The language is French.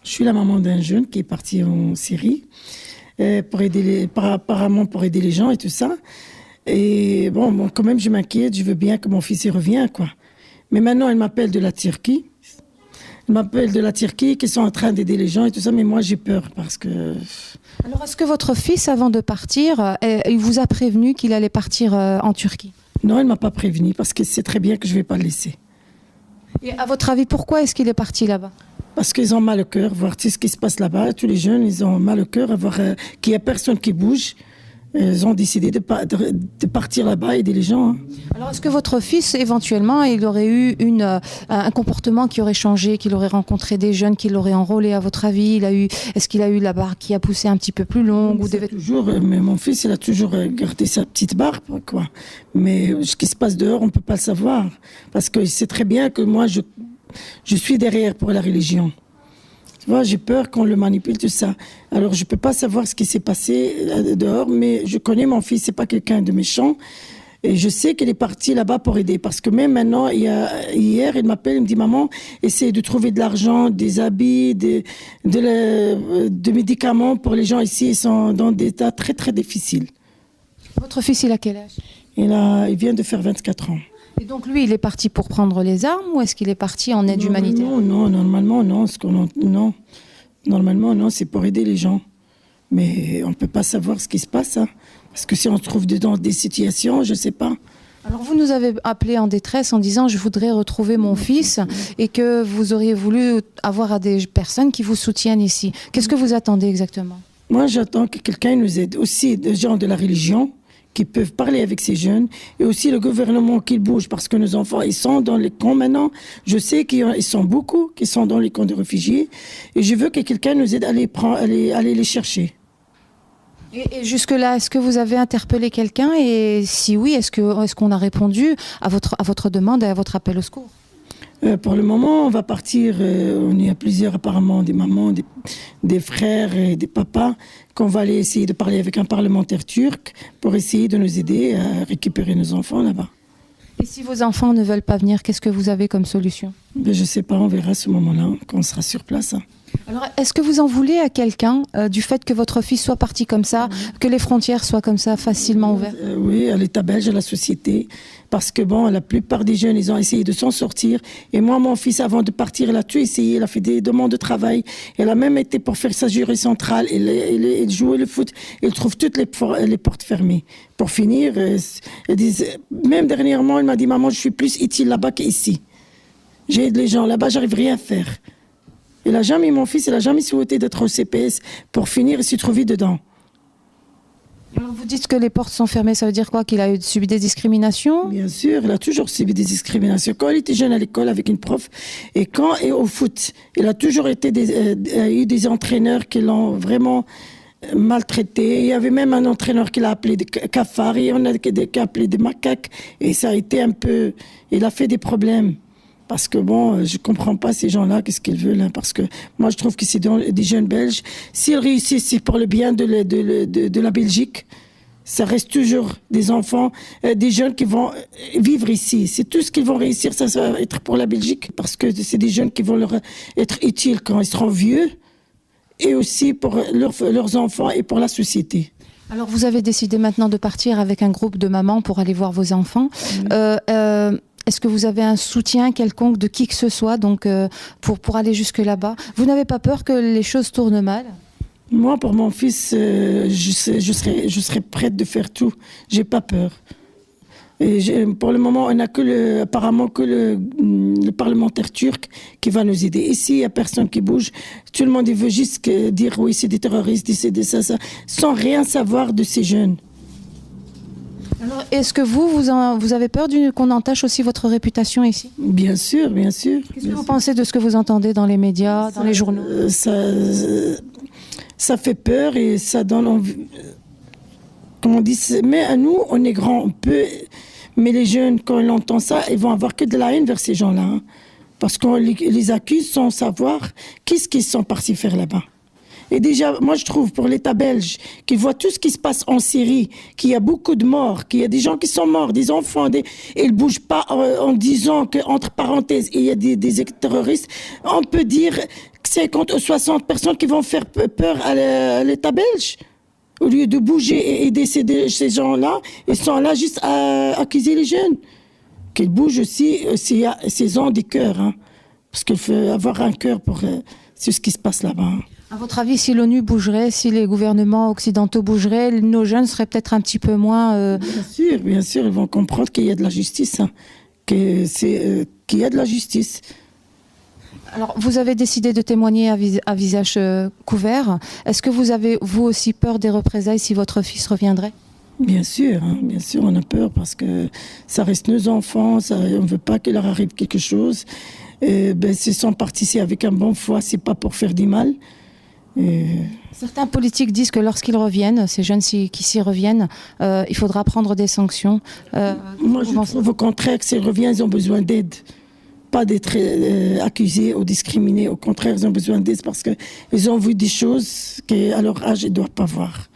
Je suis la maman d'un jeune qui est parti en Syrie apparemment pour aider les gens et tout ça. Et bon, quand même, je m'inquiète. Je veux bien que mon fils y revienne, quoi. Mais maintenant, elle m'appelle de la Turquie. Elle m'appelle de la Turquie qui sont en train d'aider les gens et tout ça. Mais moi, j'ai peur parce que... Alors, est-ce que votre fils, avant de partir, il vous a prévenu qu'il allait partir en Turquie? Non, elle ne m'a pas prévenu parce qu'elle sait très bien que je ne vais pas le laisser. Et à votre avis, pourquoi est-ce qu'il est parti là-bas? Parce qu'ils ont mal au cœur, voir tout ce qui se passe là-bas. Tous les jeunes, ils ont mal au cœur à voir qu'il n'y a personne qui bouge. Ils ont décidé de partir là-bas, aider les gens. Hein. Alors, est-ce que votre fils, éventuellement, il aurait eu un comportement qui aurait changé, qu'il aurait rencontré des jeunes, qui l'auraient enrôlé, à votre avis? Est-ce qu'il a eu la barbe qui a poussé un petit peu plus longue mais mon fils, il a toujours gardé sa petite barbe, quoi. Mais ce qui se passe dehors, on ne peut pas le savoir. Parce qu'il sait très bien que moi, je suis derrière pour la religion. Tu vois, j'ai peur qu'on le manipule, tout ça. Alors, je ne peux pas savoir ce qui s'est passé dehors, mais je connais mon fils, c'est pas quelqu'un de méchant. Et je sais qu'il est parti là-bas pour aider. Parce que même maintenant, hier, il m'appelle, il me dit, maman, essaye de trouver de l'argent, des habits, de médicaments pour les gens ici. Ils sont dans des états très, très difficiles. Votre fils, il a quel âge? Il vient de faire 24 ans. Et donc lui, il est parti pour prendre les armes ou est-ce qu'il est parti en aide humanitaire? Non, normalement non. Non. Normalement non, c'est pour aider les gens. Mais on ne peut pas savoir ce qui se passe. Hein. Parce que si on se trouve dans des situations, je ne sais pas. Alors vous nous avez appelé en détresse en disant je voudrais retrouver mon fils et que vous auriez voulu avoir des personnes qui vous soutiennent ici. Qu'est-ce que vous attendez exactement? Moi j'attends que quelqu'un nous aide. Aussi des gens de la religion qui peuvent parler avec ces jeunes, et aussi le gouvernement qui bouge, parce que nos enfants, ils sont dans les camps maintenant. Je sais qu'ils sont beaucoup qui sont dans les camps de réfugiés, et je veux que quelqu'un nous aide à aller les chercher. Et jusque-là, est-ce que vous avez interpellé quelqu'un? Et si oui, est-ce qu'on a répondu à votre demande et à votre appel au secours? Pour le moment, on va partir. On y a plusieurs, apparemment, des mamans, des frères et des papas, qu'on va aller essayer de parler avec un parlementaire turc pour essayer de nous aider à récupérer nos enfants là-bas. Et si vos enfants ne veulent pas venir, qu'est-ce que vous avez comme solution? Je ne sais pas, on verra à ce moment-là, quand on sera sur place. Hein. Alors, est-ce que vous en voulez à quelqu'un du fait que votre fils soit parti comme ça, que les frontières soient comme ça, facilement ouvertes? Oui, à l'État belge, à la société. Parce que bon, la plupart des jeunes, ils ont essayé de s'en sortir. Et moi, mon fils, avant de partir, il a tout essayé. Il a fait des demandes de travail. Il a même été pour faire sa jurée centrale. Il jouait le foot. Il trouve toutes les portes fermées. Pour finir, même dernièrement, il m'a dit, maman, je suis plus utile là-bas qu'ici. J'aide les gens. Là-bas, j'arrive rien à faire. Mon fils, il n'a jamais souhaité d'être au CPS. Pour finir, il s'est trouvé dedans. Alors vous dites que les portes sont fermées, ça veut dire quoi? Qu'il a subi des discriminations? Bien sûr, il a toujours subi des discriminations. Quand il était jeune à l'école avec une prof, et au foot, il a toujours eu des entraîneurs qui l'ont vraiment maltraité. Il y avait même un entraîneur qui l'a appelé des cafards, et on a qui a appelé des macaques, et ça a été un peu... Il a fait des problèmes. Parce que bon, je comprends pas ces gens-là, qu'est-ce qu'ils veulent. Hein, parce que moi, je trouve que c'est des jeunes Belges. S'ils réussissent, c'est pour le bien de la Belgique. Ça reste toujours des enfants, des jeunes qui vont vivre ici. C'est tout ce qu'ils vont réussir, ça va être pour la Belgique. Parce que c'est des jeunes qui vont leur être utiles quand ils seront vieux. Et aussi pour leurs enfants et pour la société. Alors, vous avez décidé maintenant de partir avec un groupe de mamans pour aller voir vos enfants. Est-ce que vous avez un soutien quelconque de qui que ce soit donc, pour aller jusque là-bas? Vous n'avez pas peur que les choses tournent mal? Moi, pour mon fils, je serais prête de faire tout. J'ai pas peur. Et pour le moment, on n'a apparemment que le parlementaire turc qui va nous aider. Ici, il n'y a personne qui bouge. Tout le monde veut juste dire oui, c'est des terroristes, c'est ça, sans rien savoir de ces jeunes. Alors, est-ce que vous avez peur qu'on entache aussi votre réputation ici? Bien sûr, bien sûr. Qu'est-ce que vous pensez de ce que vous entendez dans les médias, dans les journaux? Ça fait peur et ça donne envie. Comme on dit, mais à nous, on est grands, on peut... Mais les jeunes, quand ils entendent ça, ils vont avoir que de la haine vers ces gens-là. Hein, parce qu'on les accuse sans savoir qu'est-ce qu'ils sont partis faire là-bas. Et déjà, moi je trouve pour l'État belge, qui voit tout ce qui se passe en Syrie, qu'il y a beaucoup de morts, qu'il y a des gens qui sont morts, des enfants, et ils ne bougent pas en disant qu'entre parenthèses, il y a des terroristes, on peut dire 50 ou 60 personnes qui vont faire peur à l'État belge. Au lieu de bouger et aider ces gens-là, ils sont là juste à accuser les jeunes. Qu'ils bougent aussi, s'ils ont des cœurs. Hein. Parce qu'il faut avoir un cœur pour ce qui se passe là-bas. Hein. À votre avis, si l'ONU bougerait, si les gouvernements occidentaux bougeraient, nos jeunes seraient peut-être un petit peu moins... Bien sûr, ils vont comprendre qu'il y a de la justice. Hein. Qu'il y a de la justice. Alors, vous avez décidé de témoigner à visage couvert. Est-ce que vous avez, vous aussi, peur des représailles si votre fils reviendrait ? Bien sûr, on a peur parce que ça reste nos enfants, on ne veut pas qu'il leur arrive quelque chose. S'ils sont partis ici avec un bon foi, c'est pas pour faire du mal. Certains politiques disent que lorsqu'ils reviennent, ces jeunes qui s'y reviennent, il faudra prendre des sanctions. Moi, je trouve au contraire que s'ils reviennent, ils ont besoin d'aide. Pas d'être accusés ou discriminés. Au contraire, ils ont besoin d'aide parce qu'ils ont vu des choses qu'à leur âge, ils ne doivent pas voir.